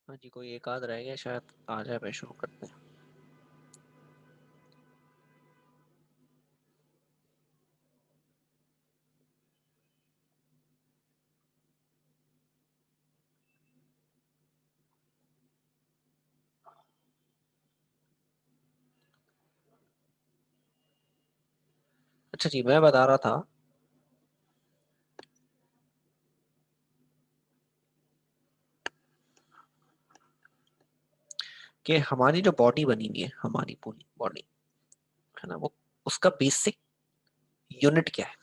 हाँ जी, कोई एक आध रह गया शायद, आ जाए पे शुरू करते हैं। अच्छा जी, मैं बता रहा था कि हमारी जो बॉडी बनी हुई है, हमारी पूरी बॉडी है ना, वो उसका बेसिक यूनिट क्या है?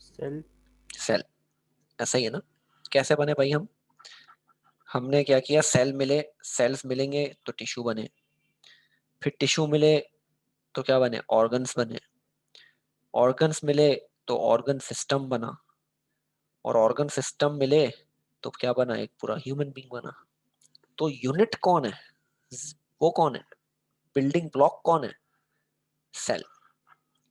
सेल। सेल। ऐसा ही है ना? कैसे बने भाई हम? हमने क्या किया, सेल मिले, सेल्स मिलेंगे तो टिश्यू बने, फिर टिश्यू मिले तो क्या बने, ऑर्गन्स बने, ऑर्गन्स मिले तो ऑर्गन सिस्टम बना, और ऑर्गन सिस्टम मिले तो क्या बना, एक पूरा ह्यूमन बींग बना। तो यूनिट कौन है? वो कौन है? बिल्डिंग ब्लॉक कौन है? सेल।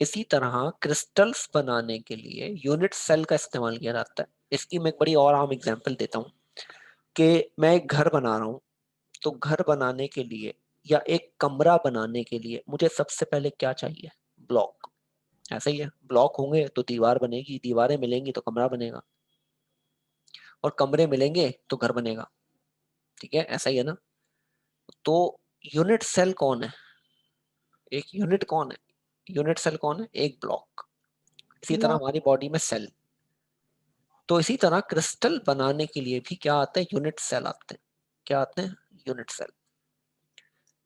इसी तरह क्रिस्टल्स बनाने के लिए यूनिट सेल का इस्तेमाल किया जाता है। इसकी मैं एक बड़ी और आम एग्जांपल देता हूँ कि मैं एक घर बना रहा हूँ, तो घर बनाने के लिए या एक कमरा बनाने के लिए मुझे सबसे पहले क्या चाहिए? ब्लॉक। ऐसा ही है, ब्लॉक होंगे तो दीवार बनेगी, दीवारें मिलेंगी तो कमरा बनेगा, और कमरे मिलेंगे तो घर बनेगा। ठीक है, ऐसा ही है ना? तो यूनिट सेल कौन है? एक यूनिट कौन है? यूनिट सेल कौन है? एक ब्लॉक। इसी तरह ब्लॉक। हमारी बॉडी में सेल। तो इसी तरह क्रिस्टल बनाने के लिए भी क्या आते हैं? यूनिट सेल आते हैं। क्या आते हैं? Unit cell.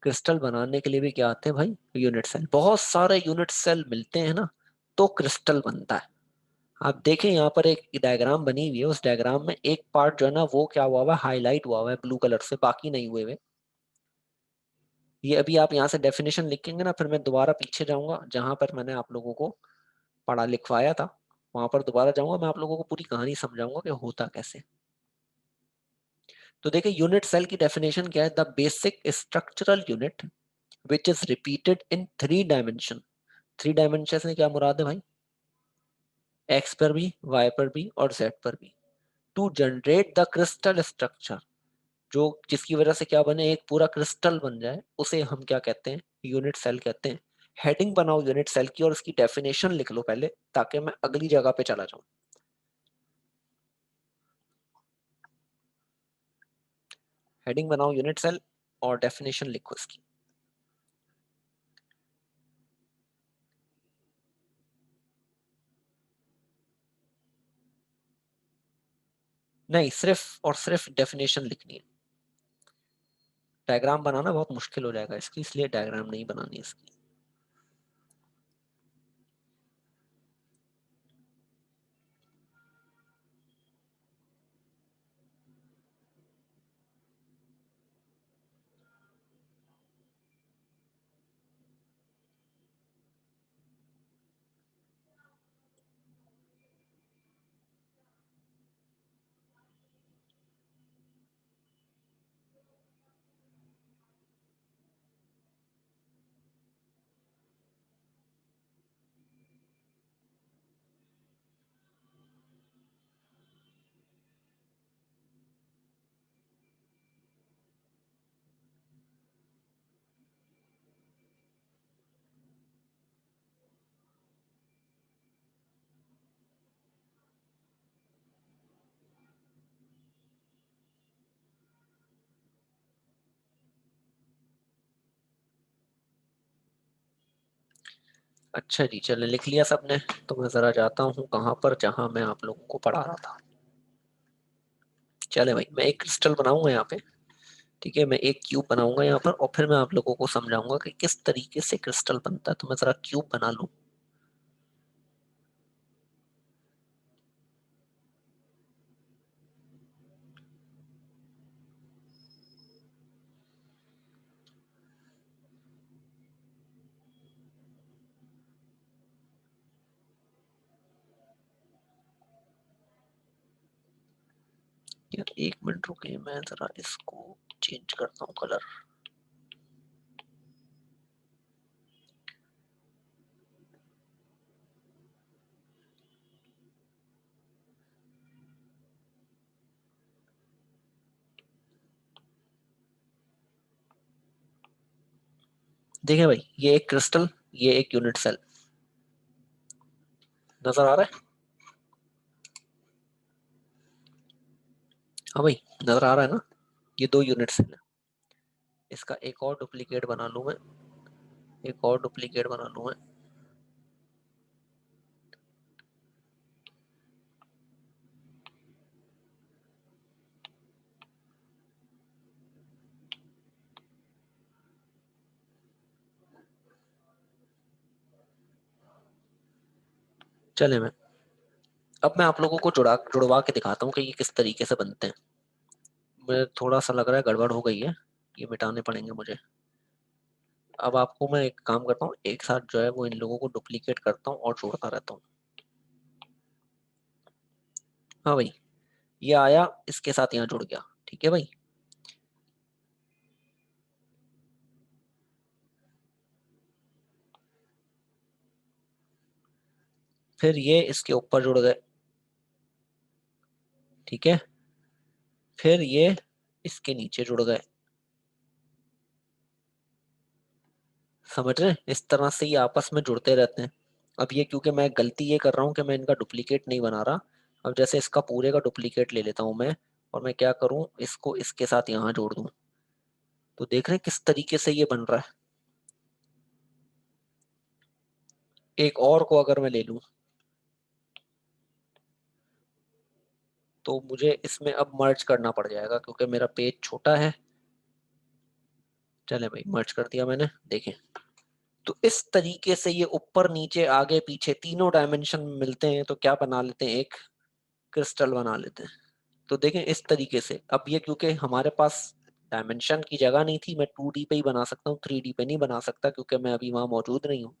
क्रिस्टल बनाने के लिए भी क्या आते हैं भाई? Unit cell. बहुत सारे यूनिट सेल मिलते हैं ना, तो क्रिस्टल बनता है। आप देखें यहाँ पर एक डायग्राम बनी हुई है, उस डायग्राम में एक पार्ट जो है ना, वो क्या हुआ हुआ है, हाईलाइट हुआ हुआ है ब्लू कलर से, बाकी नहीं हुए हुए। ये अभी आप यहाँ से डेफिनेशन लिखेंगे ना, फिर मैं दोबारा पीछे जाऊंगा जहां पर मैंने आप लोगों को पढ़ा लिखवाया था, वहां पर दोबारा जाऊंगा, मैं आप लोगों को पूरी कहानी समझाऊंगा कि होता कैसे। तो देखिए, यूनिट सेल की डेफिनेशन क्या है? The basic structural unit which is repeated in 3 dimension. 3 dimension से क्या मुराद है भाई? एक्स पर भी, वाई पर भी, और जेड पर भी। To generate the crystal structure, जो जिसकी वजह से क्या बने, एक पूरा क्रिस्टल बन जाए, उसे हम क्या कहते हैं? यूनिट सेल कहते हैं। हेडिंग बनाओ यूनिट सेल की और इसकी डेफिनेशन लिख लो पहले, ताकि मैं अगली जगह पे चला जाऊं। हेडिंग बनाओ यूनिट सेल और डेफिनेशन लिखो इसकी। नहीं, सिर्फ और सिर्फ डेफिनेशन लिखनी है। डायग्राम बनाना बहुत मुश्किल हो जाएगा इसकी, इसलिए डायग्राम नहीं बनानी इसकी। अच्छा जी, चले लिख लिया सबने? तो मैं जरा जाता हूँ कहाँ पर, जहाँ मैं आप लोगों को पढ़ा रहा था। चले भाई, मैं एक क्रिस्टल बनाऊंगा यहाँ पे। ठीक है, मैं एक क्यूब बनाऊंगा यहाँ पर, और फिर मैं आप लोगों को समझाऊंगा कि किस तरीके से क्रिस्टल बनता है। तो मैं जरा क्यूब बना लूं। यार एक मिनट रुकिए, मैं जरा इसको चेंज करता हूँ कलर। देखिए भाई, ये एक क्रिस्टल, ये एक यूनिट सेल, नजर आ रहा है? हाँ भाई, नजर आ रहा है ना? ये दो यूनिट सेल है। इसका एक और डुप्लीकेट बना लूं मैं, एक और डुप्लीकेट बना लूं मैं। चले मैं, अब मैं आप लोगों को जुड़वा के दिखाता हूँ कि ये किस तरीके से बनते हैं। मुझे थोड़ा सा लग रहा है गड़बड़ हो गई है, ये मिटाने पड़ेंगे मुझे। अब आपको मैं एक काम करता हूँ, एक साथ जो है वो इन लोगों को डुप्लीकेट करता हूँ और जोड़ता रहता हूँ। हाँ भाई, ये आया, इसके साथ यहाँ जुड़ गया, ठीक है भाई। फिर ये इसके ऊपर जुड़ गए, ठीक है। फिर ये इसके नीचे जुड़ गए, समझ रहे हैं? इस तरह से ये आपस में जुड़ते रहते हैं। अब ये क्योंकि मैं गलती ये कर रहा हूँ कि मैं इनका डुप्लीकेट नहीं बना रहा। अब जैसे इसका पूरे का डुप्लीकेट ले लेता हूँ मैं, और मैं क्या करूँ, इसको इसके साथ यहाँ जोड़ दूँ, तो देख रहे हैं किस तरीके से ये बन रहा है। एक और को अगर मैं ले लूँ, तो मुझे इसमें अब मर्ज करना पड़ जाएगा क्योंकि मेरा पेज छोटा है। चले भाई, मर्ज कर दिया मैंने, देखें। तो इस तरीके से ये ऊपर नीचे आगे पीछे तीनों डायमेंशन में मिलते हैं, तो क्या बना लेते हैं, एक क्रिस्टल बना लेते हैं। तो देखें इस तरीके से, अब ये क्योंकि हमारे पास डायमेंशन की जगह नहीं थी, मैं 2D पे ही बना सकता हूँ, 3D पे नहीं बना सकता क्योंकि मैं अभी वहां मौजूद नहीं हूँ।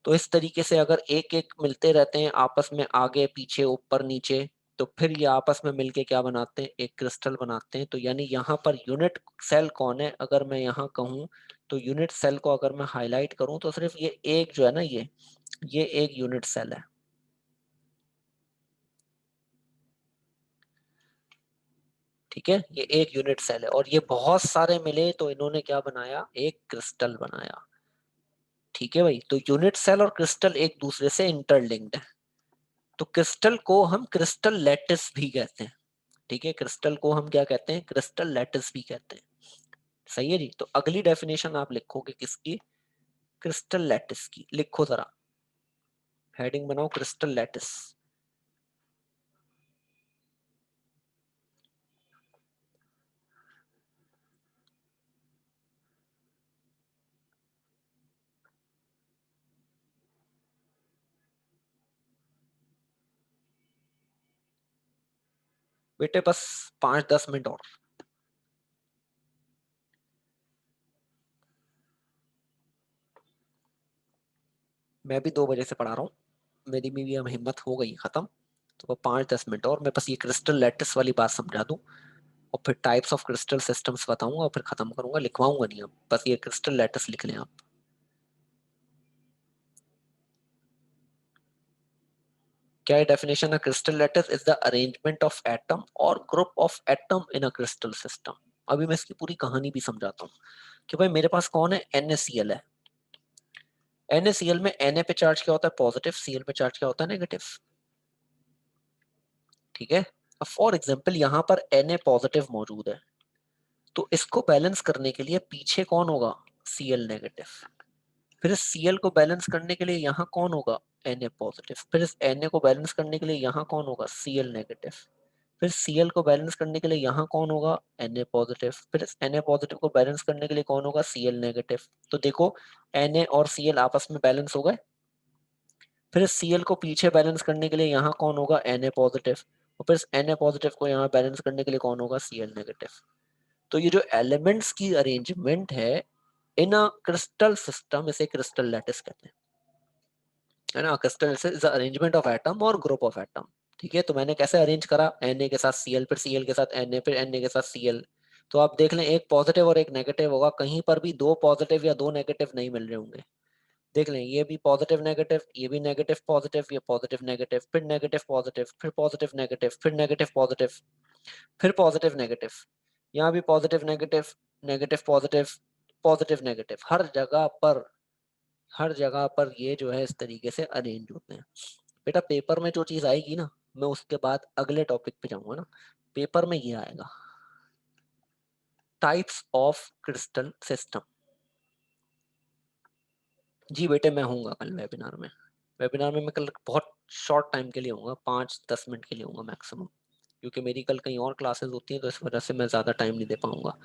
तो इस तरीके से अगर एक एक मिलते रहते हैं आपस में, आगे पीछे ऊपर नीचे, तो फिर ये आपस में मिलके क्या बनाते हैं, एक क्रिस्टल बनाते हैं। तो यानी यहाँ पर यूनिट सेल कौन है, अगर मैं यहाँ कहूँ, तो यूनिट सेल को अगर मैं हाईलाइट करूँ तो सिर्फ ये एक जो है ना, ये एक यूनिट सेल है, ठीक है। ये एक यूनिट सेल है और ये बहुत सारे मिले तो इन्होंने क्या बनाया, एक क्रिस्टल बनाया, ठीक है भाई। तो यूनिट सेल और क्रिस्टल एक दूसरे से इंटरलिंक्ड है। तो क्रिस्टल को हम क्रिस्टल लैटिस भी कहते हैं, ठीक है। क्रिस्टल को हम क्या कहते हैं, क्रिस्टल लैटिस भी कहते हैं, सही है जी। तो अगली डेफिनेशन आप लिखोगे किसकी, क्रिस्टल लैटिस की। लिखो जरा, हेडिंग बनाओ क्रिस्टल लैटिस। बेटे बस 5-10 मिनट और। मैं भी 2 बजे से पढ़ा रहा हूँ, मेरी भी अब हिम्मत हो गई खत्म। तो 5-10 मिनट और, मैं बस ये क्रिस्टल लैटिस वाली बात समझा दूं, और फिर टाइप्स ऑफ क्रिस्टल सिस्टम्स बताऊंगा और फिर खत्म करूंगा। लिखवाऊंगा नहीं अब, बस ये क्रिस्टल लैटिस लिख लें आप। क्या डेफिनेशन है, crystal lattice is the arrangement of atom और group of atom in a crystal system. अभी मैं इसकी पूरी कहानी भी समझाता हूँ कि भाई मेरे पास कौन है, NaCl है। NaCl में Na पे चार्ज क्या होता है, पॉजिटिव, Cl पे चार्ज क्या होता है, नेगेटिव, ठीक है। अब फॉर एग्जाम्पल यहाँ पर Na पॉजिटिव मौजूद है, तो इसको बैलेंस करने के लिए पीछे कौन होगा, Cl नेगेटिव। फिर इस Cl को बैलेंस करने के लिए यहाँ कौन होगा, Na पॉजिटिव। फिर इस Na को बैलेंस करने के लिए यहाँ कौन होगा, Cl नेगेटिव। फिर Cl को बैलेंस करने के लिए यहाँ कौन होगा, Na पॉजिटिव। फिर इस Na पॉजिटिव को बैलेंस करने के लिए कौन होगा, Cl नेगेटिव। तो देखो, Na और Cl आपस में बैलेंस हो गए। फिर इस Cl को पीछे बैलेंस करने के लिए यहाँ कौन होगा, Na पॉजिटिव। और फिर इस Na पॉजिटिव को यहाँ बैलेंस करने के लिए कौन होगा, Cl नेगेटिव। तो ये जो एलिमेंट्स की अरेंजमेंट है इन अ क्रिस्टल सिस्टम, इसे क्रिस्टल लैटिस कहते हैं, है ना। Crystal is arrangement of atom और ग्रुप ऑफ एटम, ठीक है। तो मैंने कैसे अरेंज करा, Na के साथ Cl, फिर Cl के साथ Na, फिर Na के साथ Cl। तो आप देख लें, एक पॉजिटिव और एक नेगेटिव होगा, कहीं पर भी दो पॉजिटिव या दो नेगेटिव नहीं मिल रहे होंगे। देख लें, ये भी पॉजिटिव नेगेटिव, ये भी नेगेटिव पॉजिटिव, ये पॉजिटिव नेगेटिव, फिर नेगेटिव पॉजिटिव, फिर पॉजिटिव नेगेटिव, फिर नेगेटिव पॉजिटिव, फिर पॉजिटिव नेगेटिव। यहाँ भी positive negative, negative positive, positive negative, हर जगह पर ये जो है इस तरीके से अरेंज होते हैं। बेटा पेपर में जो चीज आएगी ना, मैं उसके बाद अगले टॉपिक पे जाऊंगा ना, पेपर में ये आएगा, टाइप्स ऑफ क्रिस्टल सिस्टम। जी बेटे मैं हूँगा कल वेबिनार में। वेबिनार में मैं कल बहुत शॉर्ट टाइम के लिए हूँगा, 5-10 मिनट के लिए हूँगा मैक्सिमम, क्योंकि मेरी कल कहीं और क्लासेस होती हैं, तो इस वजह से मैं ज़्यादा टाइम नहीं दे पाऊंगा।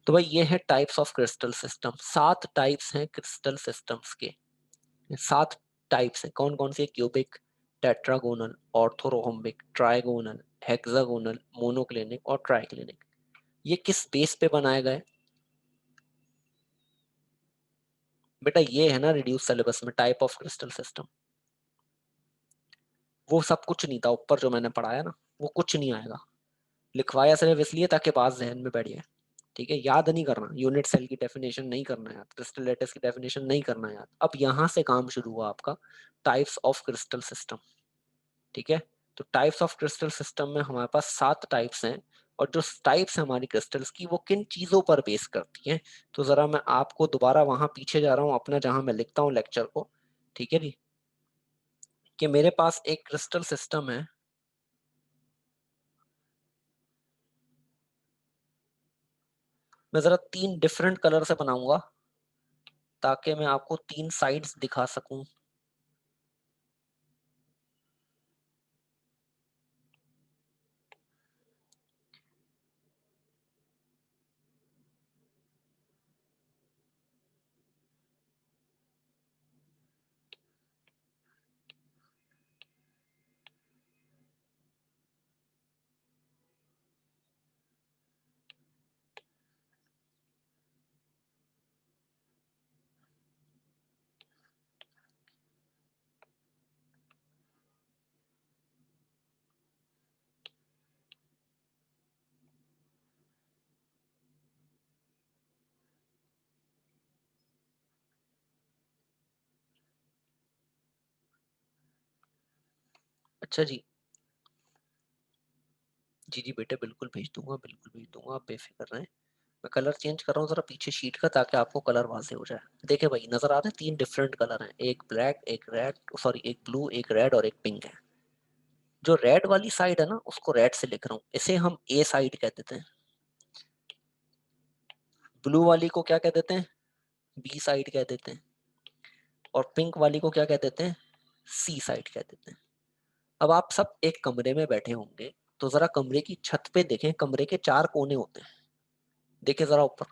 तो भाई ये है types of crystal system. 7 types हैं क्रिस्टल सिस्टम्स के। 7 टाइप्स हैं, कौन कौन से? Cubic, tetragonal, orthorhombic, trigonal, hexagonal, monoclinic और ट्राइक्लिनिक। ये किस बेस पे बनाए गए? बेटा ये है ना रिड्यूस सिलेबस में टाइप ऑफ क्रिस्टल सिस्टम। वो सब कुछ नहीं था ऊपर जो मैंने पढ़ाया ना, वो कुछ नहीं आएगा। लिखवाया सिर्फ इसलिए ताकि बात जहन में बैठ जाए। ठीक है, याद नहीं करना, यूनिट सेल की डेफिनेशन नहीं करना याद, क्रिस्टल लैटिस की डेफिनेशन नहीं करना याद। अब यहाँ से काम शुरू हुआ आपका टाइप्स ऑफ क्रिस्टल सिस्टम। ठीक है, तो टाइप्स ऑफ क्रिस्टल सिस्टम में हमारे पास 7 टाइप्स हैं, और जो टाइप्स है हमारी क्रिस्टल्स की वो किन चीजों पर बेस करती हैं, तो जरा मैं आपको दोबारा वहां पीछे जा रहा हूँ अपना, जहां मैं लिखता हूँ लेक्चर को। ठीक है जी, कि मेरे पास एक क्रिस्टल सिस्टम है, मैं जरा 3 डिफरेंट कलर से बनाऊंगा ताकि मैं आपको 3 साइड्स दिखा सकूं। अच्छा जी, जी जी बेटे बिल्कुल भेज दूंगा, बिल्कुल भेज दूंगा, आप बेफिक्र रहें। मैं कलर चेंज कर रहा हूँ जरा पीछे शीट का, ताकि आपको कलर वाजे हो जाए। देखे भाई नजर आ रहे हैं 3 डिफरेंट कलर हैं, एक ब्लैक, एक रेड, सॉरी एक ब्लू, एक रेड और एक पिंक है। जो रेड वाली साइड है ना उसको रेड से लिख रहा हूँ, इसे हम ए साइड कह देते हैं। ब्लू वाली को क्या कह देते हैं? बी साइड कह देते हैं। और पिंक वाली को क्या कह देते हैं? सी साइड कह देते हैं। अब आप सब एक कमरे में बैठे होंगे, तो जरा कमरे की छत पे देखें, कमरे के 4 कोने होते हैं। देखें जरा ऊपर,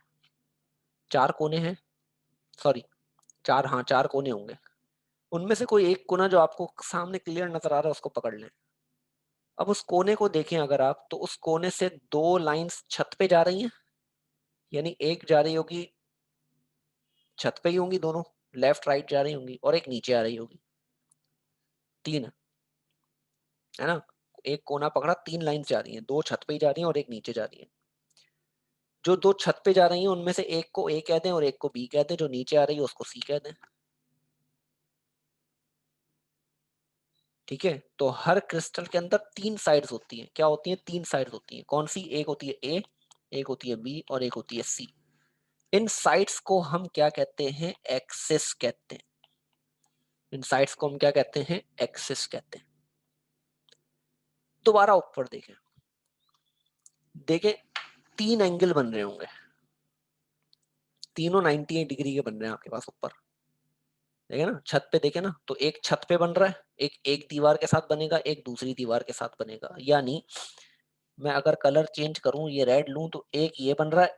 4 कोने हैं, सॉरी 4, हाँ 4 कोने होंगे। उनमें से कोई एक कोना जो आपको सामने क्लियर नजर आ रहा है उसको पकड़ लें। अब उस कोने को देखें अगर आप, तो उस कोने से 2 लाइंस छत पे जा रही हैं, यानी एक जा रही होगी छत पे ही होंगी दोनों, लेफ्ट राइट जा रही होंगी, और एक नीचे आ रही होगी। 3 है ना, एक कोना पकड़ा, 3 लाइंस जा रही हैं, 2 छत पे ही जा रही हैं और एक नीचे जा रही है। जो 2 छत पे जा रही हैं उनमें से एक को ए कह दें और एक को बी कह दें, जो नीचे आ रही है उसको सी कह दें। ठीक है, तो हर क्रिस्टल के अंदर 3 साइड्स होती हैं। क्या होती हैं? 3 साइड्स होती हैं। कौन सी? एक होती है ए, एक होती है बी और एक होती है सी। इन साइड्स को हम क्या कहते हैं? एक्सिस कहते हैं। इन साइड्स को हम क्या कहते हैं? एक्सिस कहते हैं। दोबारा ऊपर देखें, देखें 3 एंगल बन रहे होंगे, तीनों 98 डिग्री के बन रहे हैं आपके पास ऊपर। देखे ना, छत पे देखे ना, तो एक छत पे बन रहा है, एक एक दीवार के साथ बनेगा, एक दूसरी दीवार के साथ बनेगा। यानी मैं अगर कलर चेंज करूं, ये रेड लूं, तो एक ये बन रहा है,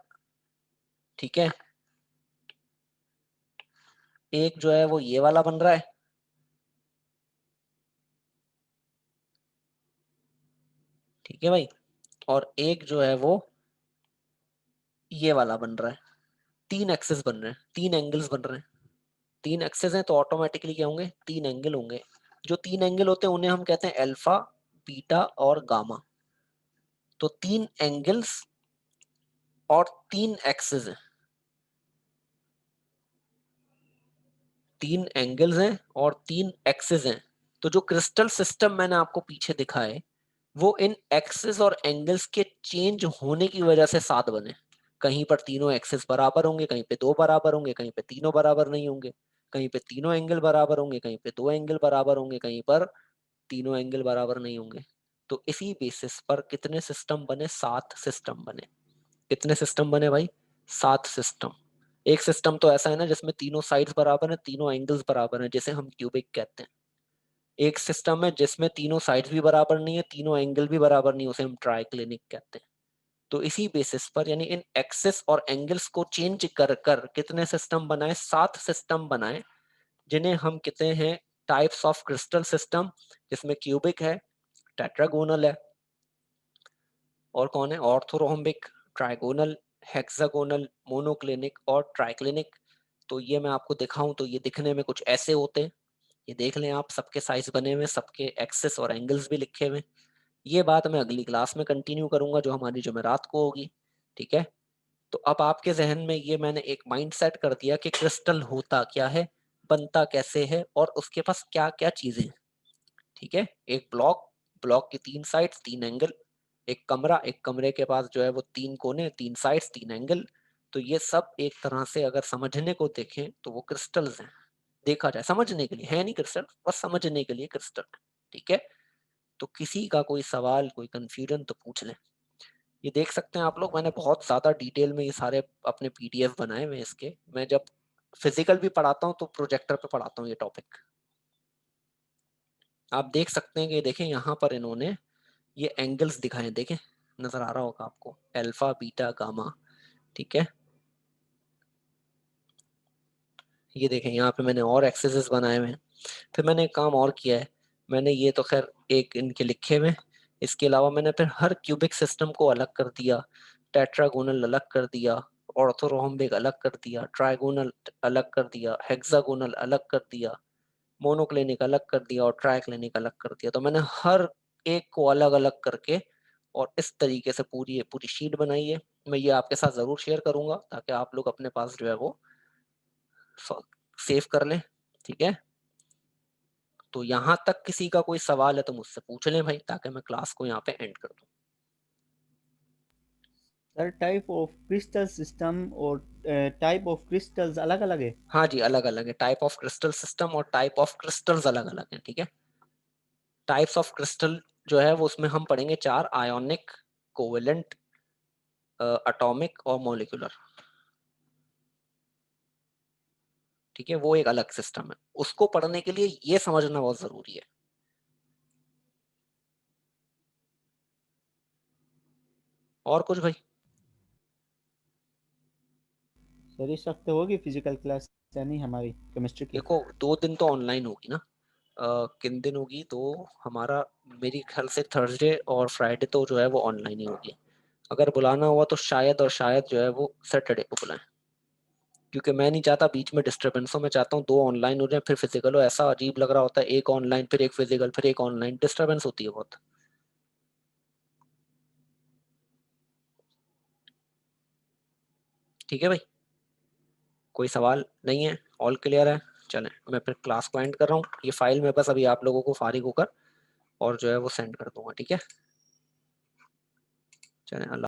ठीक है, एक जो है वो ये वाला बन रहा है, ठीक है भाई, और एक जो है वो ये वाला बन रहा है। 3 एक्सेस बन रहे हैं, 3 एंगल्स बन रहे हैं। 3 एक्सेस हैं तो ऑटोमेटिकली क्या होंगे? 3 एंगल होंगे। जो 3 एंगल होते हैं उन्हें हम कहते हैं अल्फा, बीटा और गामा। तो 3 एंगल्स और 3 एक्सेस हैं, 3 एंगल्स हैं और 3 एक्सेस हैं। तो जो क्रिस्टल सिस्टम मैंने आपको पीछे दिखाए, वो इन एक्सेस और एंगल्स के चेंज होने की वजह से 7 बने। कहीं पर तीनों एक्सिस बराबर होंगे, कहीं पे दो बराबर होंगे, कहीं पे तीनों बराबर नहीं होंगे, कहीं पे तीनों एंगल बराबर होंगे, कहीं पे दो एंगल बराबर होंगे, कहीं पर तीनों एंगल बराबर नहीं होंगे। तो इसी बेसिस पर कितने सिस्टम बने? 7 सिस्टम बने। कितने सिस्टम बने भाई? 7 सिस्टम। एक सिस्टम तो ऐसा है ना जिसमें तीनों साइड्स बराबर हैं, तीनों एंगल्स बराबर हैं, जिसे हम क्यूबिक कहते हैं। एक सिस्टम है जिसमें तीनों साइड्स भी बराबर नहीं है, तीनों एंगल भी बराबर नहीं, उसे हम ट्राइक्लिनिक कहते हैं। तो इसी बेसिस पर यानी इन एक्सिस और एंगल्स को चेंज कर कर कितने सिस्टम बनाए? 7 सिस्टम बनाए, जिन्हें हम कहते हैं टाइप्स ऑफ क्रिस्टल सिस्टम, जिसमें क्यूबिक है, टेट्रागोनल है, और कौन है? ऑर्थोरोम्बिक, ट्राइगोनल, हेक्सागोनल, मोनोक्लिनिक और ट्राइक्लिनिक। तो ये मैं आपको दिखाऊं तो ये दिखने में कुछ ऐसे होते हैं। ये देख लें आप, सबके साइज बने हुए, सबके एक्सेस और एंगल्स भी लिखे हुए। ये बात मैं अगली क्लास में कंटिन्यू करूंगा, जो हमारी जुमेरात को होगी। ठीक है, तो अब आपके जहन में ये मैंने एक माइंड सेट कर दिया कि क्रिस्टल होता क्या है, बनता कैसे है, और उसके पास क्या क्या चीजें हैं। ठीक है, एक ब्लॉक, ब्लॉक की 3 साइड्स 3 एंगल, एक कमरा, एक कमरे के पास जो है वो 3 कोने 3 साइड्स 3 एंगल। तो ये सब एक तरह से अगर समझने को देखें तो वो क्रिस्टल्स हैं। देखा जाए समझने के लिए है नहीं क्रिस्टल, बस समझने के लिए क्रिस्टल। ठीक है, तो किसी का कोई सवाल कोई कंफ्यूजन तो पूछ लें। ये देख सकते हैं आप लोग, मैंने बहुत ज्यादा डिटेल में ये सारे अपने पीडीएफ बनाए हुए हैं इसके। मैं जब फिजिकल भी पढ़ाता हूँ तो प्रोजेक्टर पे पढ़ाता हूँ ये टॉपिक। आप देख सकते हैं कि देखें यहाँ पर इन्होंने ये एंगल्स दिखाए, देखें नजर आ रहा होगा आपको, अल्फा बीटा गामा। ठीक है, ये देखें यहाँ पे मैंने और एक्सेसेस बनाए हुए हैं। फिर मैंने एक काम और किया है, मैंने ये तो खैर एक इनके लिखे हुए, इसके अलावा मैंने फिर हर क्यूबिक सिस्टम को अलग कर दिया, टेट्रागोनल अलग कर दिया, ऑर्थोरोम्बिक अलग कर दिया, ट्राइगोनल अलग कर दिया, हेक्सागोनल अलग कर दिया, मोनोक्लिनिक अलग कर दिया और ट्राइक्लिनिक अलग कर दिया। तो मैंने हर एक को अलग अलग करके और इस तरीके से पूरी पूरी शीट बनाई है। मैं ये आपके साथ जरूर शेयर करूंगा ताकि आप लोग अपने पास जो है वो सेव कर लें। ठीक है, तो यहाँ तक किसी का कोई सवाल है तो मुझसे पूछ लें भाई, ताकि मैं क्लास को यहाँ पे एंड कर दूं। Sir type of crystal system और टाइप ऑफ क्रिस्टल्स अलग अलग है? हाँ जी, अलग अलग है, टाइप ऑफ क्रिस्टल सिस्टम और टाइप ऑफ क्रिस्टल्स अलग अलग है। ठीक है, टाइप्स ऑफ क्रिस्टल जो है वो उसमें हम पढ़ेंगे 4, आयोनिक, कोवेलेंट, एटॉमिक और मॉलिक्यूलर। ठीक है, वो एक अलग सिस्टम है, उसको पढ़ने के लिए ये समझना बहुत जरूरी है। और कुछ भाई? सर इस हफ्ते होगी फिजिकल क्लास यानी हमारी केमिस्ट्री की? देखो 2 दिन तो ऑनलाइन होगी ना। किन दिन होगी तो हमारा, मेरी ख्याल से थर्सडे और फ्राइडे तो जो है वो ऑनलाइन ही होगी। अगर बुलाना हुआ तो शायद और शायद जो है वो सैटरडे को बुलाएं, क्योंकि मैं नहीं चाहता बीच में डिस्टर्बेंस हो। मैं चाहता हूँ 2 ऑनलाइन हो जाए फिर फिजिकल हो, ऐसा अजीब लग रहा होता है, एक ऑनलाइन फिर एक फिजिकल फिर एक ऑनलाइन, डिस्टर्बेंस होती है बहुत। ठीक है भाई, कोई सवाल नहीं है, ऑल क्लियर है? चलें, मैं फिर क्लास को एंड कर रहा हूँ। ये फाइल मैं बस अभी आप लोगों को फारिग होकर और जो है वो सेंड कर दूंगा। ठीक है, चलें, अल्लाह।